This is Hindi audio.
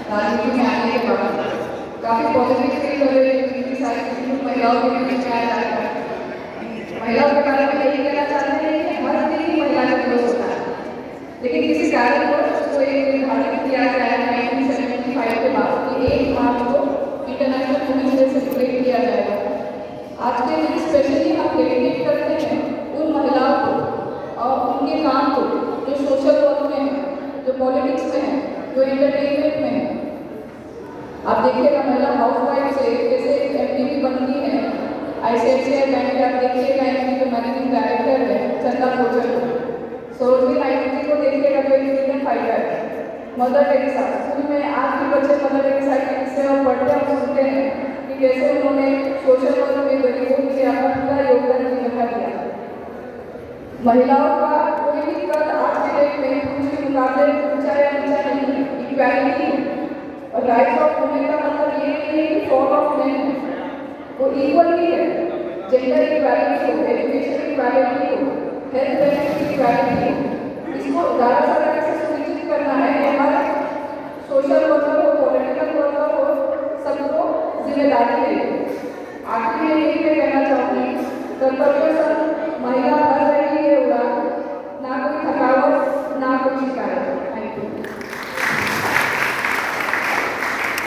राजनीति में आने के बाद काफ़ी पॉजिटिव फील हो रही है क्योंकि सारी महिलाओं के बीच में आया जाता है। महिलाओं के बारे में यही कहना चाहते हैं कि हर दिन ही महिला दिवस होता है, लेकिन किसी कारणवश उसको एक निर्धारित किया गया है 1975 के बाद कि 1 मार्च को इंटरनेशनल वुमेन्स डे सेलिब्रेट किया जाएगा। आज के दिन स्पेशली हम डेडिकेट करते हैं उन महिलाओं को और उनके काम को जो सोशल वर्क में है, जो पॉलिटिक्स में है, जो एंटरटेनमेंट में है। आप देखिएगा महिला हाउस वाइफ से जैसे एमटीवी बनती है, ICICI बैंक के आप देखिएगा इनकी जो मैनेजिंग डायरेक्टर है चंदा कोचर, सरोजनी नायडू जी को देखिएगा जो एक फ्रीडम फाइटर है, मदर टेरेसा। स्कूल में आज भी बच्चे मदर टेरेसा के किस्से और पढ़ते हैं और सुनते हैं कि कैसे उन्होंने सोशल वर्क में गरीबों के लिए अपना पूरा योगदान निभा दिया। महिलाओं का कोई भी कद आज के डेट में पुरुष के मुकाबले ऊंचा या नीचा नहीं है, इक्वालिटी है। और राइट्स ऑफ वुमेन का मतलब ये नहीं है कि फॉर ऑफ मेन है, वो इक्वली है। जेंडर इक्वालिटी हो, एजुकेशन इक्वालिटी हो, हेल्थ बेनिफिट इक्वालिटी हो, इसको ज़्यादा से ज़्यादा कैसे सुनिश्चित करना है कि हमारा सोशल वर्कर हो, पॉलिटिकल वर्कर हो, सबको जिम्मेदारी है। आखिर में यही मैं कहना चाहूँगी, कर्तव्य